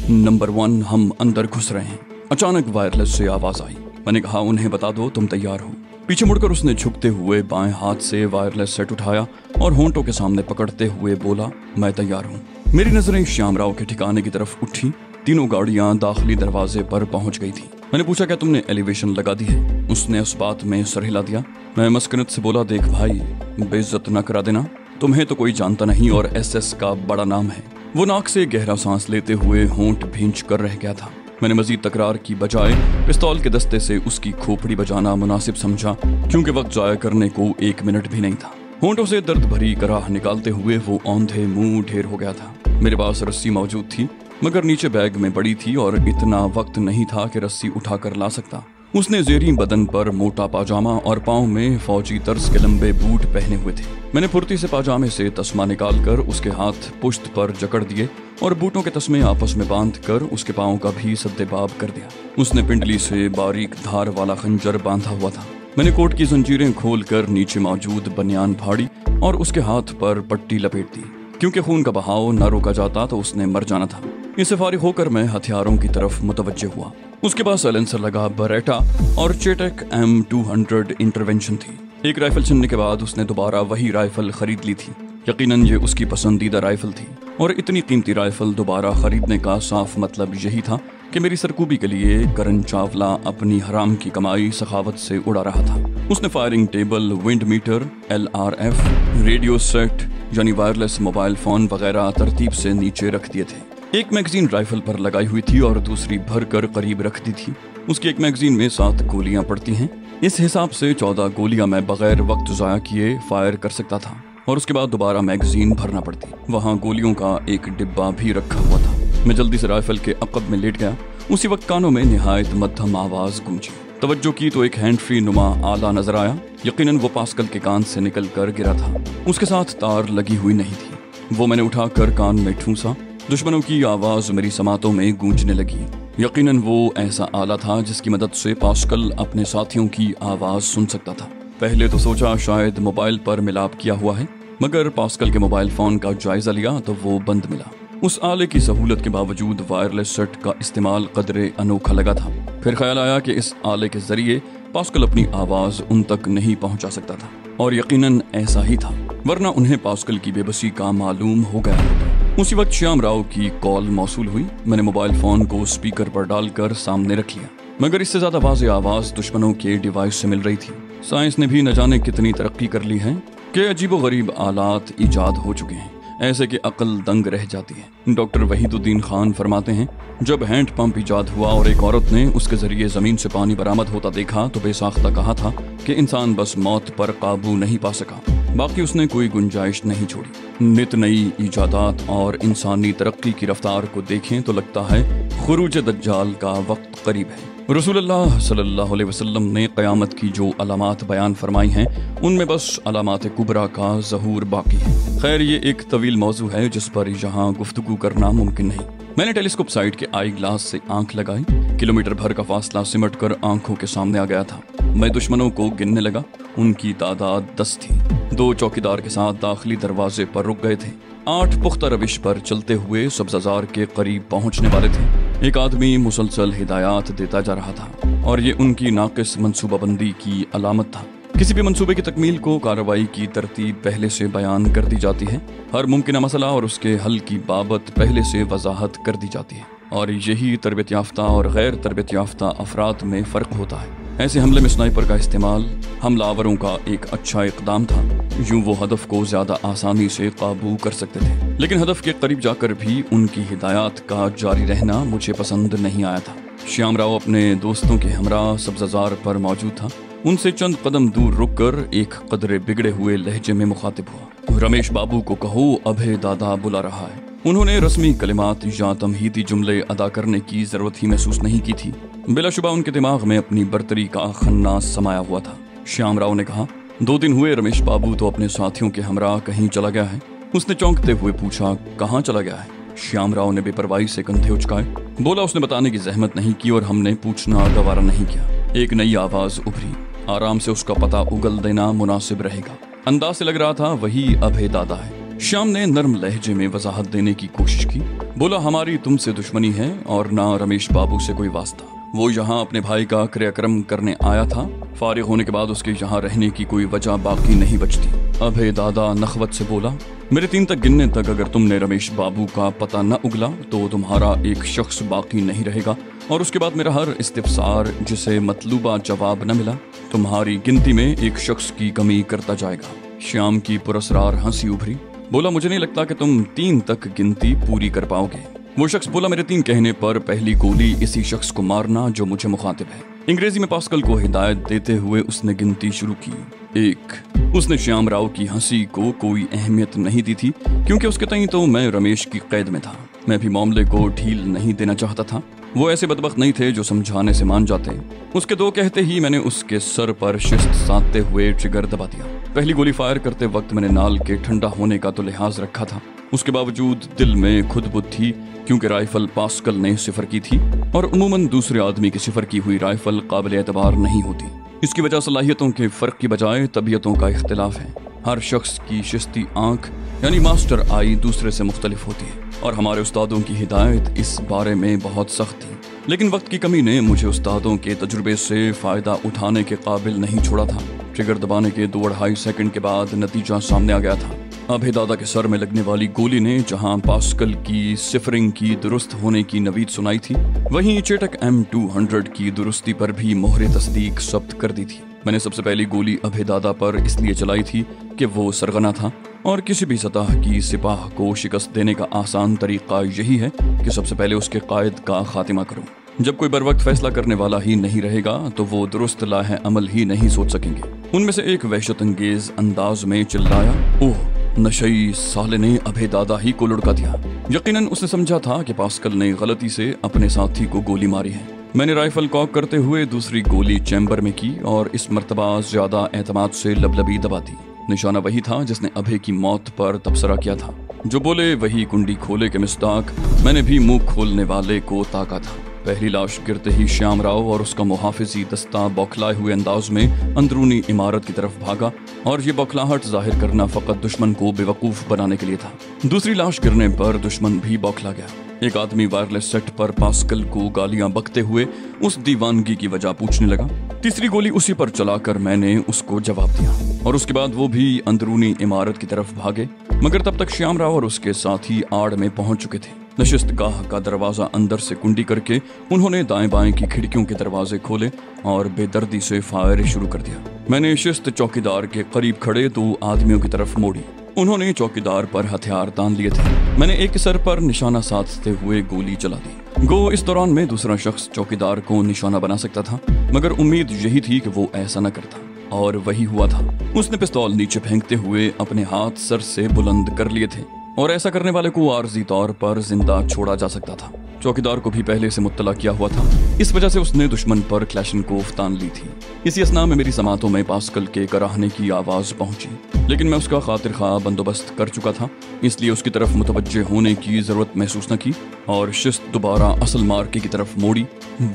Number 1, हम अंदर घुस रहे हैं। अचानक वायरलेस से आवाज आई। मैंने कहा, उन्हें बता दो तुम तैयार हो। पीछे मुड़कर उसने झुकते हुए बाएं हाथ से वायरलेस सेट उठाया और होंठों के सामने पकड़ते हुए बोला, मैं तैयार हूँ। मेरी नजरें श्यामराव के ठिकाने की तरफ उठी। तीनों गाड़ियां दाखिली दरवाजे पर पहुंच गई थी। मैंने पूछा, क्या तुमने एलिवेशन लगा दी है? उसने उस बात में सर हिला दिया। मैं मस्कनत से बोला, देख भाई, बेइज्जत न करा देना। तुम्हें तो कोई जानता नहीं और एसएस का बड़ा नाम है। वो नाक से गहरा सांस लेते हुए होंठ भींच कर रह गया था। मैंने मजीद तकरार की बजाय पिस्तौल के दस्ते से उसकी खोपड़ी बजाना मुनासिब समझा, क्योंकि वक्त जाया करने को 1 मिनट भी नहीं था। होंठों से दर्द भरी कराह निकालते हुए वो औंधे मुंह ढेर हो गया था। मेरे पास रस्सी मौजूद थी, मगर नीचे बैग में पड़ी थी और इतना वक्त नहीं था कि रस्सी उठाकर ला सकता। उसने जेरी बदन पर मोटा पाजामा और पाँव में फौजी तर्ज के लंबे बूट पहने हुए थे। मैंने फुर्ती से पाजामे से तस्मा निकालकर उसके हाथ पुश्त पर जकड़ दिए और बूटों के तस्मे आपस में बांधकर उसके पाँव का भी सद्देबाब कर दिया। उसने पिंडली से बारीक धार वाला खंजर बांधा हुआ था। मैंने कोट की जंजीरें खोलकर नीचे मौजूद बनियान फाड़ी और उसके हाथ पर पट्टी लपेट दी। क्योंकि खून का बहाव न रोका जाता तो उसने मर जाना था। इससे फारिग होकर मैं हथियारों की तरफ मुतवज्जे हुआ। उसके पास साइलेंसर लगा बरेटा और चेटेक M200 इंटरवेंशन थी। एक राइफल चुनने के बाद उसने दोबारा वही राइफल खरीद ली थी। यकीनन ये उसकी पसंदीदा राइफल थी और इतनी कीमती राइफल दोबारा खरीदने का साफ मतलब यही था कि मेरी सरकूबी के लिए करण चावला अपनी हराम की कमाई सखावत से उड़ा रहा था। उसने firing table, wind meter, LRF, radio set यानी वायरलेस मोबाइल फोन वगैरह तरतीब से नीचे रख दिए थे। एक मैगजीन राइफल पर लगाई हुई थी और दूसरी भर कर करीब रख दी थी। उसकी एक मैगजीन में 7 गोलियां पड़ती हैं। इस हिसाब से 14 गोलियां मैं बगैर वक्त जाया किए फायर कर सकता था और उसके बाद दोबारा मैगजीन भरना पड़ती। वहाँ गोलियों का एक डिब्बा भी रखा हुआ था। मैं जल्दी से राइफल के अकब में लेट गया। उसी वक्त कानों में निहायत मध्यम आवाज गूंजी। तवज्जो की तो एक हैंड फ्री नुमा आला नजर आया। यकीनन वो पास्कल के कान से निकल कर गिरा था। उसके साथ तार लगी हुई नहीं थी। वो मैंने उठाकर कान में ठूंसा। दुश्मनों की आवाज मेरी समातों में गूंजने लगी। यकीनन वो ऐसा आला था जिसकी मदद से पास्कल अपने साथियों की आवाज सुन सकता था। पहले तो सोचा शायद मोबाइल पर मिलाप किया हुआ है, मगर पास्कल के मोबाइल फोन का जायजा लिया तो वो बंद मिला। उस आले की सहूलत के बावजूद वायरलेस सेट का इस्तेमाल कदरे अनोखा लगा था। फिर ख्याल आया कि इस आले के जरिए पास्कल अपनी आवाज उन तक नहीं पहुंचा सकता था, और यकीनन ऐसा ही था, वरना उन्हें पास्कल की बेबसी का मालूम हो गया होता। उसी वक्त श्यामराव की कॉल मौसूल हुई। मैंने मोबाइल फोन को स्पीकर पर डालकर सामने रख लिया, मगर इससे ज्यादा वाज़ेह आवाज दुश्मनों के डिवाइस से मिल रही थी। साइंस ने भी न जाने कितनी तरक्की कर ली है कि अजीबोगरीब आलात ईजाद हो चुके हैं, ऐसे कि अकल दंग रह जाती है। डॉक्टर वहीदुद्दीन खान फरमाते हैं, जब हैंड पंप ईजाद हुआ और एक औरत ने उसके जरिए जमीन से पानी बरामद होता देखा तो बेसाख्ता कहा था कि इंसान बस मौत पर काबू नहीं पा सका, बाकी उसने कोई गुंजाइश नहीं छोड़ी। नित नई ईजादात और इंसानी तरक्की की रफ्तार को देखें तो लगता है खुरूज दज्जाल का वक्त करीब है। रसूलुल्लाह सल्लल्लाहु अलैहि वसल्लम ने क़यामत की जो अलामात बयान फरमाई हैं, उनमें बस अलामात कुबरा का ज़हूर बाकी है। खैर, ये एक तवील मौजू है जिस पर यहाँ गुफ्तगू करना मुमकिन नहीं। मैंने टेलीस्कोप साइड के आई ग्लास से आंख लगाई। किलोमीटर भर का फासला सिमट कर आंखों के सामने आ गया था। मैं दुश्मनों को गिनने लगा। उनकी तादाद 10 थी। 2 चौकीदार के साथ दाखिली दरवाजे पर रुक गए थे। 8 पुख्ता रविश पर चलते हुए सब्ज़ाज़ार के करीब पहुंचने वाले थे। एक आदमी मुसलसल हिदायत देता जा रहा था और ये उनकी नाकिस मंसूबाबंदी की अलामत था। किसी भी मंसूबे की तकमील को कार्रवाई की तरतीब पहले से बयान कर दी जाती है। हर मुमकिन मसला और उसके हल की बाबत पहले से वजाहत कर दी जाती है, और यही तरबियत याफ्ता और गैर तरबियत याफ्ता अफराद में फ़र्क होता है। ऐसे हमले में स्नाइपर का इस्तेमाल हमलावरों का एक अच्छा इकदाम था। यूं वो हदफ को ज़्यादा आसानी से काबू कर सकते थे, लेकिन हदफ के करीब जाकर भी उनकी हिदायत का जारी रहना मुझे पसंद नहीं आया था। श्यामराव अपने दोस्तों के हमरा सब्ज़ाज़ार पर मौजूद था। उनसे चंद कदम दूर रुककर एक कदरे बिगड़े हुए लहजे में मुखातिब हुआ। रमेश बाबू को कहो, अभय दादा बुला रहा है। उन्होंने रस्मी कलिमात या तमहीदी जुमले अदा करने की जरूरत ही महसूस नहीं की थी। बिलाशुबा उनके दिमाग में अपनी बर्तरी का खन्नास समाया हुआ था। श्यामराव ने कहा, 2 दिन हुए रमेश बाबू तो अपने साथियों के हमरा कहीं चला गया है। उसने चौंकते हुए पूछा, कहाँ चला गया है? श्यामराव ने बेपरवाही से कंधे उचकाए। बोला, उसने बताने की जहमत नहीं की और हमने पूछना गवारा नहीं किया। एक नई आवाज उभरी। आराम से उसका पता उगल देना मुनासिब रहेगा। अंदाज से लग रहा था वही अभय दादा है। श्याम ने नर्म लहजे में वजाहत देने की कोशिश की। बोला, हमारी तुमसे दुश्मनी है और ना रमेश बाबू से कोई वास्ता। वो यहाँ अपने भाई का क्रियाक्रम करने आया था। फारिग होने के बाद उसके यहाँ रहने की कोई वजह बाकी नहीं बचती। अभय दादा नखवत से बोला, मेरे 3 तक गिनने तक अगर तुमने रमेश बाबू का पता न उगला तो तुम्हारा एक शख्स बाकी नहीं रहेगा, और उसके बाद मेरा हर इस्तिफसार जिसे मतलूबा जवाब न मिला तुम्हारी गिनती में एक शख्स की कमी करता जाएगा। श्याम की पुरस्रार हंसी उभरी। बोला, मुझे नहीं लगता कि तुम 3 तक गिनती पूरी कर पाओगे। वो शख्स बोला, मेरे 3 कहने पर पहली गोली इसी शख्स को मारना जो मुझे मुखातिब है। अंग्रेजी में पास्कल को हिदायत देते हुए उसने गिनती शुरू की। 1। उसने श्याम राव की हंसी को कोई अहमियत नहीं दी थी, क्योंकि उसके तई तो मैं रमेश की कैद में था। मैं भी मामले को ढील नहीं देना चाहता था। वो ऐसे बदबख्त नहीं थे जो समझाने से मान जाते। उसके 2 कहते ही मैंने उसके सर पर शिस्त साधते हुए ट्रिगर दबा दिया। पहली गोली फायर करते वक्त मैंने नाल के ठंडा होने का तो लिहाज रखा था। उसके बावजूद दिल में खुदबुद थी, क्योंकि राइफल पास्कल ने सिफर की थी और उमूमन दूसरे आदमी की सिफर की हुई राइफल काबिल एतबार नहीं होती। इसकी वजह सलाहियतों के फर्क की बजाय तबीयतों का इख्तिलाफ है। हर शख्स की शिस्ती आंख यानी मास्टर आई दूसरे से मुख्तलिफ होती है, और हमारे उस्तादों की हिदायत इस बारे में बहुत सख्त थी। लेकिन वक्त की कमी ने मुझे उस्तादों के तजुर्बे से फ़ायदा उठाने के काबिल नहीं छोड़ा था। ट्रिगर दबाने के 2-2.5 सेकंड के बाद नतीजा सामने आ गया था। अभय दादा के सर में लगने वाली गोली ने जहां पास्कल की सिफरिंग की दुरुस्त होने की नवीद सुनाई थी, वहीं चेटक M200 की दुरुस्ती पर भी मोहरे तस्दीक सब्त कर दी थी। मैंने सबसे पहली गोली अभय दादा पर इसलिए चलाई थी कि वो सरगना था, और किसी भी सतह की सिपाह को शिकस्त देने का आसान तरीका यही है कि सबसे पहले उसके कायद का खातिमा करो। जब कोई बर वक्त फैसला करने वाला ही नहीं रहेगा तो वो दुरुस्त लाहे अमल ही नहीं सोच सकेंगे। उनमें से एक वहशत अंगेज अंदाज में चिल्लाया, ओह, नशई साले ने अभय दादा ही को लुढ़का दिया। यकीनन उसने समझा था कि पास्कल ने गलती से अपने साथी को गोली मारी है। मैंने राइफल कॉक करते हुए दूसरी गोली चैम्बर में की और इस मर्तबा ज्यादा एतमाद से लबलबी दबा दी। निशाना वही था जिसने अभय की मौत पर तबसरा किया था। जो बोले वही कुंडी खोले के मिस्ताक मैंने भी मुंह खोलने वाले को ताका था। पहली लाश गिरते ही श्याम राव और उसका मुहाफिजी दस्ता बौखलाए हुए अंदाज में अंदरूनी इमारत की तरफ भागा, और ये बौखलाहट जाहिर करना फकत दुश्मन को बेवकूफ बनाने के लिए था। दूसरी लाश गिरने पर दुश्मन भी बौखला गया। एक आदमी वायरलेस सेट पर पास्कल को गालियां बकते हुए उस दीवानगी की वजह पूछने लगा। तीसरी गोली उसी पर चलाकर मैंने उसको जवाब दिया, और उसके बाद वो भी अंदरूनी इमारत की तरफ भागे, मगर तब तक श्याम राव और उसके साथी आड़ में पहुंच चुके थे। नशिस्त गाह का दरवाजा अंदर से कुंडी करके उन्होंने दाएं बाएं की खिड़कियों के दरवाजे खोले और बेदर्दी से फायर शुरू कर दिया। मैंने शिस्त चौकीदार के करीब खड़े 2 आदमियों की तरफ मोड़ी। उन्होंने चौकीदार पर हथियार तान लिए थे। मैंने एक सर पर निशाना साधते हुए गोली चला दी। गो इस दौरान में दूसरा शख्स चौकीदार को निशाना बना सकता था, मगर उम्मीद यही थी कि वो ऐसा न करता, और वही हुआ था। उसने पिस्तौल नीचे फेंकते हुए अपने हाथ सर से बुलंद कर लिए थे, और ऐसा करने वाले को आर्जी तौर पर जिंदा छोड़ा जा सकता था। चौकीदार को भी पहले से मुत्तला किया हुआ था, इस वजह से उसने दुश्मन पर क्लैशनकोफ तान ली थी। इसी असना में मेरी समातों में पास्कल के कराहने की आवाज पहुंची, लेकिन मैं उसका खातिर खा बंदोबस्त कर चुका था, इसलिए उसकी तरफ मुतवज्जे होने की जरूरत महसूस न की, और शिस्त दोबारा असल मार्के की तरफ मोड़ी।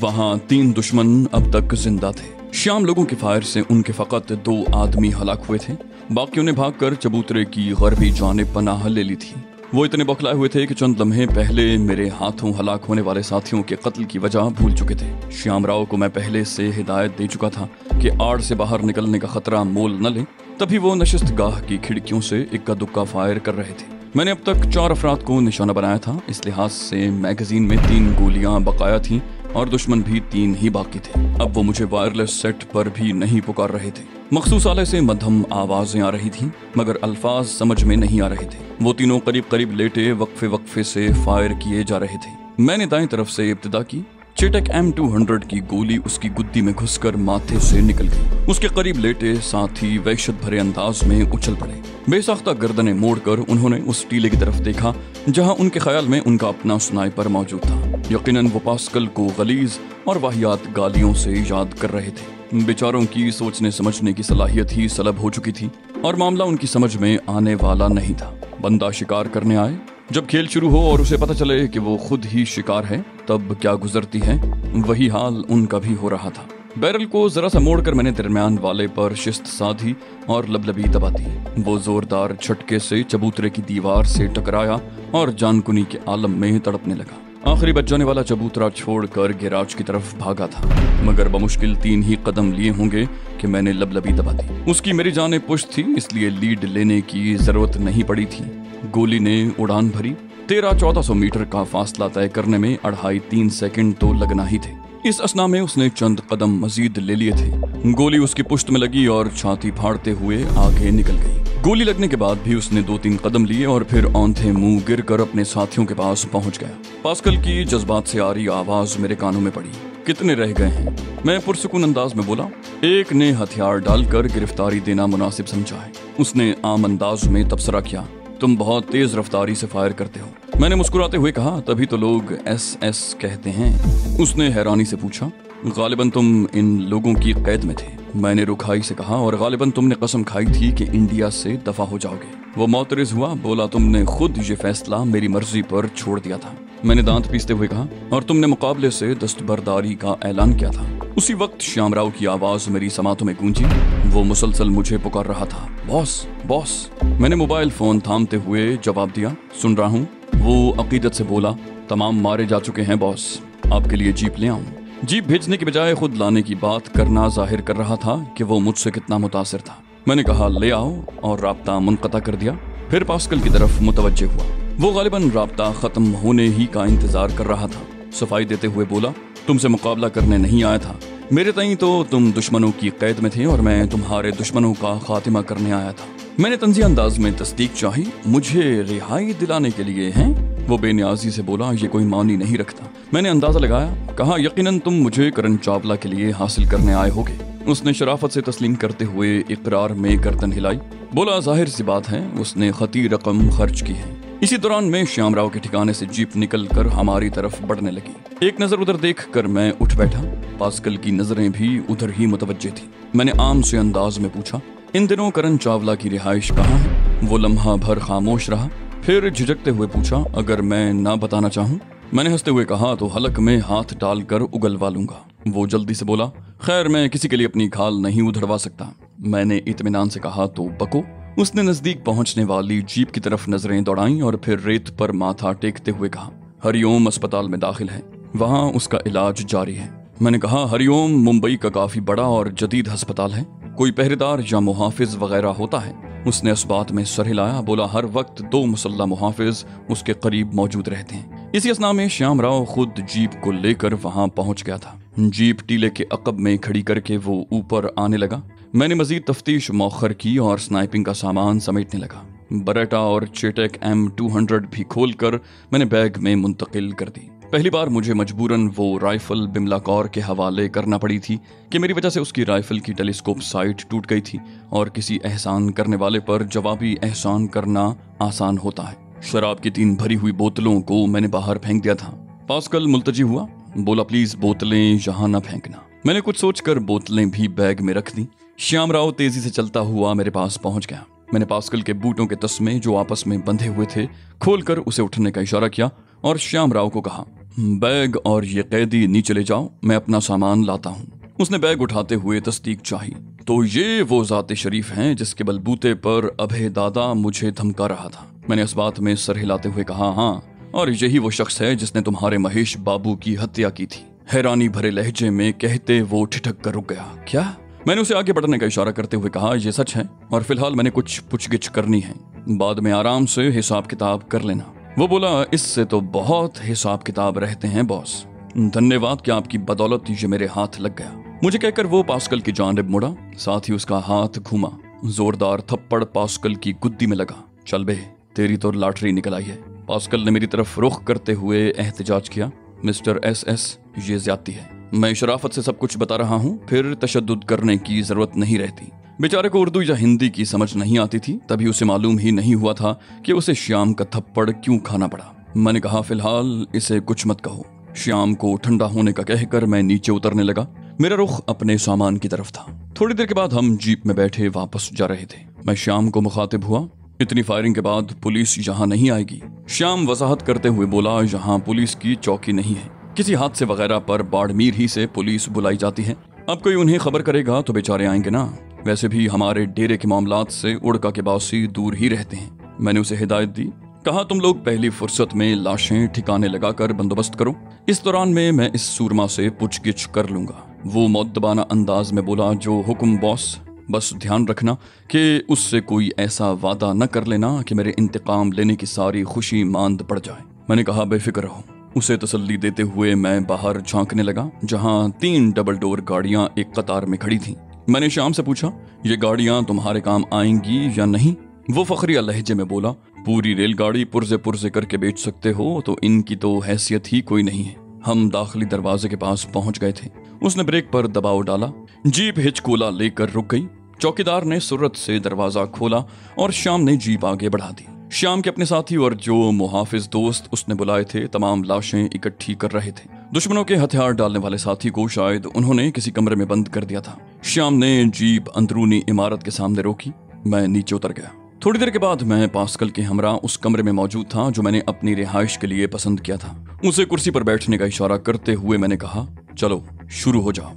वहाँ 3 दुश्मन अब तक जिंदा थे। श्याम लोगों के फायर से उनके फकत 2 आदमी हलाक हुए थे, बाकियों ने भागकर चबूतरे की गरबी जानिब पनाह ले ली थी। वो इतने बौखलाए हुए थे कि चंद लम्हे पहले मेरे हाथों हलाक होने वाले साथियों के कत्ल की वजह भूल चुके थे। श्याम राव को मैं पहले से हिदायत दे चुका था कि आड़ से बाहर निकलने का खतरा मोल न ले, तभी वो नशिस्त गाह की खिड़कियों से इक्का दुक्का फायर कर रहे थे। मैंने अब तक 4 अफराद को निशाना बनाया था, इस लिहाज से मैगजीन में 3 गोलियां बकाया थीं और दुश्मन भी 3 ही बाकी थे। अब वो मुझे वायरलेस सेट पर भी नहीं पुकार रहे थे। मखसूस आले से मध्यम आवाजें आ रही थीं, मगर अल्फाज समझ में नहीं आ रहे थे। वो तीनों करीब करीब लेटे वक्फे वक्फे से फायर किए जा रहे थे। मैंने दाएं तरफ से इब्तिदा की। चेटक M200 की गोली उसकी गुद्दी में घुसकर माथे से निकल गई। उसके करीब लेटे साथी वहशत भरे अंदाज में उछल पड़े। बेसाख्ता गर्दनें मोड़कर उन्होंने उस टीले की तरफ देखा जहां उनके ख्याल में उनका अपना स्नाइपर मौजूद था। यकीनन वो पास्कल को गलीज और वाहियात गालियों से याद कर रहे थे। बेचारों की सोचने समझने की सलाहियत ही सलब हो चुकी थी और मामला उनकी समझ में आने वाला नहीं था। बंदा शिकार करने आए, जब खेल शुरू हो और उसे पता चले कि वो खुद ही शिकार है, तब क्या गुजरती है, वही हाल उनका भी हो रहा था। बैरल को जरा सा मोड़कर मैंने दरमियान वाले पर शिस्त साधी और लबलबी दबा दी। वो जोरदार झटके से चबूतरे की दीवार से टकराया और जानकुनी के आलम में तड़पने लगा। आखिरी बच जाने वाला चबूतरा छोड़कर गैराज की तरफ भागा था, मगर बमुश्किल 3 ही कदम लिए होंगे कि मैंने लबलबी दबा दी। उसकी मेरी जाने पुश्त थी, इसलिए लीड लेने की जरूरत नहीं पड़ी थी। गोली ने उड़ान भरी। 1300-1400 मीटर का फासला तय करने में 2.5-3 सेकंड तो लगना ही थे। इस असना में उसने चंद कदम मजीद ले लिए थे। गोली उसकी पुश्त में लगी और छाती फाड़ते हुए आगे निकल गई। गोली लगने के बाद भी उसने 2-3 कदम लिए और फिर औंधे मुंह गिरकर अपने साथियों के पास पहुंच गया। पास्कल की जज्बात से आ रही आवाज मेरे कानों में पड़ी। कितने रह गए हैं? मैं पुरसुकून अंदाज में बोला। एक ने हथियार डालकर गिरफ्तारी देना मुनासिब समझा है। उसने आम अंदाज में तबसरा किया, तुम बहुत तेज रफ्तारी से फायर करते हो। मैंने मुस्कुराते हुए कहा, तभी तो लोग SS कहते हैं। उसने हैरानी से पूछा, गालिबन तुम इन लोगों की कैद में थे। मैंने रुखाई से कहा, और गालिबन तुमने कसम खाई थी कि इंडिया से दफा हो जाओगे। वो मोतरिज हुआ, बोला, तुमने खुद ये फैसला मेरी मर्जी पर छोड़ दिया था। मैंने दांत पीसते हुए कहा, और तुमने मुकाबले से दस्तबरदारी का ऐलान किया था। उसी वक्त श्यामराव की आवाज मेरी समातों में गूंजी। वो मुसलसल मुझे पुकार रहा था, बॉस बॉस। मैंने मोबाइल फोन थामते हुए जवाब दिया, सुन रहा हूँ। वो अकीदत से बोला, तमाम मारे जा चुके हैं बॉस, आपके लिए जीप ले आऊं। जीप भेजने के बजाय खुद लाने की बात करना जाहिर कर रहा था कि वो मुझसे कितना मुतासिर था। मैंने कहा, ले आओ, और राब्ता मुनक़ता कर दिया। फिर पास्कल की तरफ मुतवज्जे हुआ। वो गालिबन राब्ता खत्म होने ही का इंतजार कर रहा था। सफाई देते हुए बोला, तुमसे मुकाबला करने नहीं आया था। मेरे तई तो तुम दुश्मनों की कैद में थे और मैं तुम्हारे दुश्मनों का खातिमा करने आया था। मैंने तंज़ी अंदाज में तस्दीक चाही, मुझे रिहाई दिलाने के लिए हैं? वो बेनियाजी से बोला, ये कोई मानी नहीं रखता। मैंने अंदाजा लगाया, कहा, यकीनन तुम मुझे करण चावला के लिए हासिल करने आए होगे। उसने शराफत से तस्लीम करते हुए इकरार में गर्दन हिलाई। बोला, जाहिर सी बात है, उसने खती रकम खर्च की है। इसी दौरान मैं श्यामराव के ठिकाने से जीप निकलकर हमारी तरफ बढ़ने लगी। एक नजर उधर देखकर मैं उठ बैठा। पास्कल की नजरें भी उधर ही मुतवज्जे थी। मैंने आम से अंदाज में पूछा, इन दिनों करण चावला की रिहाइश कहाँ है? वो लम्हा भर खामोश रहा, फिर झिझकते हुए पूछा, अगर मैं ना बताना चाहूँ? मैंने हंसते हुए कहा, तो हलक में हाथ डालकर उगलवा लूंगा। वो जल्दी से बोला, खैर मैं किसी के लिए अपनी खाल नहीं उधड़वा सकता। मैंने इत्मीनान से कहा, तो बको। उसने नजदीक पहुंचने वाली जीप की तरफ नजरें दौड़ाईं और फिर रेत पर माथा टेकते हुए कहा, हरिओम अस्पताल में दाखिल है, वहाँ उसका इलाज जारी है। मैंने कहा, हरिओम मुंबई का काफी बड़ा और जदीद अस्पताल है, कोई पहरेदार या मुहाफिज वगैरह होता है? उसने इस बात में सर हिलाया, बोला, हर वक्त 2 मुसल्ला मुहाफिज उसके करीब मौजूद रहते हैं। इसी असना में श्यामराव खुद जीप को लेकर वहां पहुंच गया था। जीप टीले के अकब में खड़ी करके वो ऊपर आने लगा। मैंने मजीद तफ्तीश मौखर की और स्नाइपिंग का सामान समेटने लगा। बरेटा और चेटेक M200 भी खोलकर मैंने बैग में मुंतकिल कर दी। पहली बार मुझे मजबूरन वो राइफल बिमला कौर के हवाले करना पड़ी थी कि मेरी वजह से उसकी राइफल की टेलीस्कोप साइट टूट गई थी और किसी एहसान करने वाले पर जवाबी एहसान करना आसान होता है। शराब की 3 भरी हुई बोतलों को मैंने बाहर फेंक दिया था। पास्कल मुल्तजी हुआ, बोला, प्लीज बोतलें यहाँ न फेंकना। मैंने कुछ सोचकर बोतलें भी बैग में रख दी। श्यामराव तेजी से चलता हुआ मेरे पास पहुंच गया। मैंने पास्कल के बूटों के तस्मे जो आपस में बंधे हुए थे खोलकर उसे उठने का इशारा किया और श्यामराव को कहा, बैग और ये कैदी नीचे ले जाओ, मैं अपना सामान लाता हूँ। उसने बैग उठाते हुए तस्दीक चाही, तो ये वो जाते शरीफ हैं जिसके बलबूते पर अभय दादा मुझे धमका रहा था। मैंने इस बात में सर हिलाते हुए कहा, हाँ, और यही वो शख्स है जिसने तुम्हारे महेश बाबू की हत्या की थी। हैरानी भरे लहजे में कहते वो ठिठक कर रुक गया। क्या? मैंने उसे आगे बढ़ने का इशारा करते हुए कहा, यह सच है और फिलहाल मैंने कुछ पूछगिछ करनी है, बाद में आराम से हिसाब किताब कर लेना। वो बोला, इससे तो बहुत हिसाब किताब रहते हैं बॉस, धन्यवाद कि आपकी बदौलत ये मेरे हाथ लग गया। मुझे कहकर वो पास्कल की जानिब मुड़ा, साथ ही उसका हाथ घूमा। जोरदार थप्पड़ पास्कल की गुद्दी में लगा। चल बे, तेरी तो लॉटरी निकल आई है। पास्कल ने मेरी तरफ रुख करते हुए एहतजाज किया, मिस्टर SS, ये ज्यादती है। मैं शराफत से सब कुछ बता रहा हूँ, फिर तशद्दुद करने की जरूरत नहीं रहती। बेचारे को उर्दू या हिंदी की समझ नहीं आती थी, तभी उसे मालूम ही नहीं हुआ था कि उसे श्याम का थप्पड़ क्यों खाना पड़ा। मैंने कहा, फिलहाल इसे कुछ मत कहो। श्याम को ठंडा होने का कहकर मैं नीचे उतरने लगा। मेरा रुख अपने सामान की तरफ था। थोड़ी देर के बाद हम जीप में बैठे वापस जा रहे थे। मैं श्याम को मुखातिब हुआ, इतनी फायरिंग के बाद पुलिस यहाँ नहीं आएगी। श्याम वजाहत करते हुए बोला, यहाँ पुलिस की चौकी नहीं है, किसी हादसे वगैरह पर बाड़मेर ही से पुलिस बुलाई जाती है। अब कोई उन्हें खबर करेगा तो बेचारे आएंगे ना। वैसे भी हमारे डेरे के मामलात से उड़का के बासी दूर ही रहते हैं। मैंने उसे हिदायत दी। कहा तुम लोग पहली फुर्सत में लाशें ठिकाने लगाकर बंदोबस्त करो। इस दौरान में मैं इस सूरमा से पूछगिछ कर लूंगा। वो मुअद्दबाना अंदाज में बोला, जो हुक्म बॉस, बस ध्यान रखना कि उससे कोई ऐसा वादा न कर लेना कि मेरे इंतकाम लेने की सारी खुशी मांद पड़ जाए। मैंने कहा बेफिक्र रहो। उसे तसल्ली देते हुए मैं बाहर झांकने लगा, जहां 3 डबल डोर गाड़ियां एक कतार में खड़ी थीं। मैंने शाम से पूछा, ये गाड़ियां तुम्हारे काम आएंगी या नहीं? वो फखरिया लहजे में बोला, पूरी रेलगाड़ी पुर्जे पुर्जे करके बेच सकते हो तो इनकी तो हैसियत ही कोई नहीं है। हम दाखिली दरवाजे के पास पहुंच गए थे। उसने ब्रेक पर दबाव डाला। जीप हिचकोला लेकर रुक गई। चौकीदार ने सुरत से दरवाजा खोला और श्याम ने जीप आगे बढ़ा दी। श्याम के अपने साथी और जो मुहाफिज दोस्त उसने बुलाए थे तमाम लाशें इकट्ठी कर रहे थे। दुश्मनों के हथियार डालने वाले साथी को शायद उन्होंने किसी कमरे में बंद कर दिया था। श्याम ने जीप अंदरूनी इमारत के सामने रोकी। मैं नीचे उतर गया। थोड़ी देर के बाद मैं पास्कल के हमरा उस कमरे में मौजूद था जो मैंने अपनी रिहाइश के लिए पसंद किया था। उसे कुर्सी पर बैठने का इशारा करते हुए मैंने कहा, चलो शुरू हो जाओ।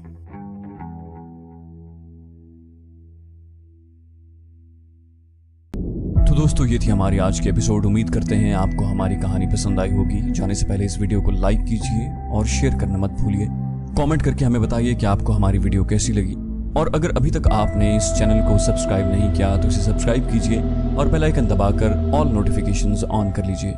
तो दोस्तों, ये थी हमारी आज की एपिसोड। उम्मीद करते हैं आपको हमारी कहानी पसंद आई होगी। जाने से पहले इस वीडियो को लाइक कीजिए और शेयर करना मत भूलिए। कमेंट करके हमें बताइए कि आपको हमारी वीडियो कैसी लगी। और अगर अभी तक आपने इस चैनल को सब्सक्राइब नहीं किया तो इसे सब्सक्राइब कीजिए और बेल आइकन दबाकर ऑल नोटिफिकेशंस ऑन कर लीजिए।